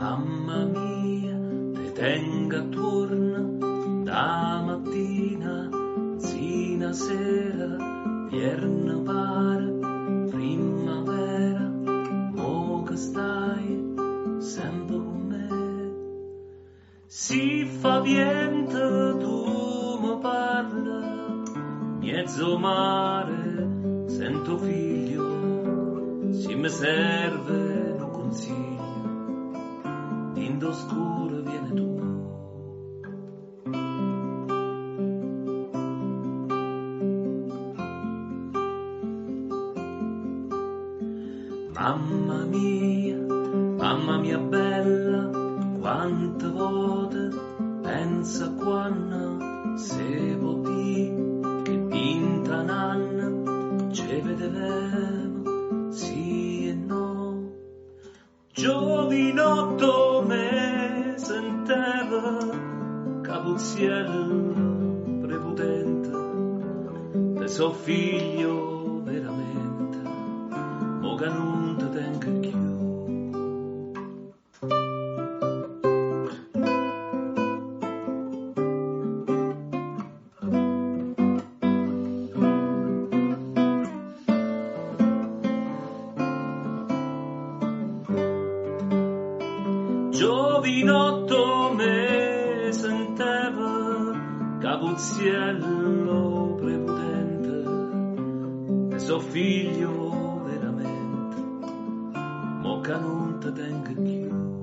Mamma mia, te tenga attorno da mattina sino a sera, vierna pare, primavera, mo che stai sempre con me. Si fa vento, tu mi parla, mezzo mare, sento figlio, si mi serve un consiglio, in scuro viene tu. Mamma mia bella, quante volte pensa quando se potì che vinta un anno ci vedevamo, sì e no. Giovinotto me senteva capuziello prepotente, te so figlio veramente, mo che non te tengo più. Giovinotto me senteva capuziello prepotente, e so figlio veramente, mo che non te tengo più.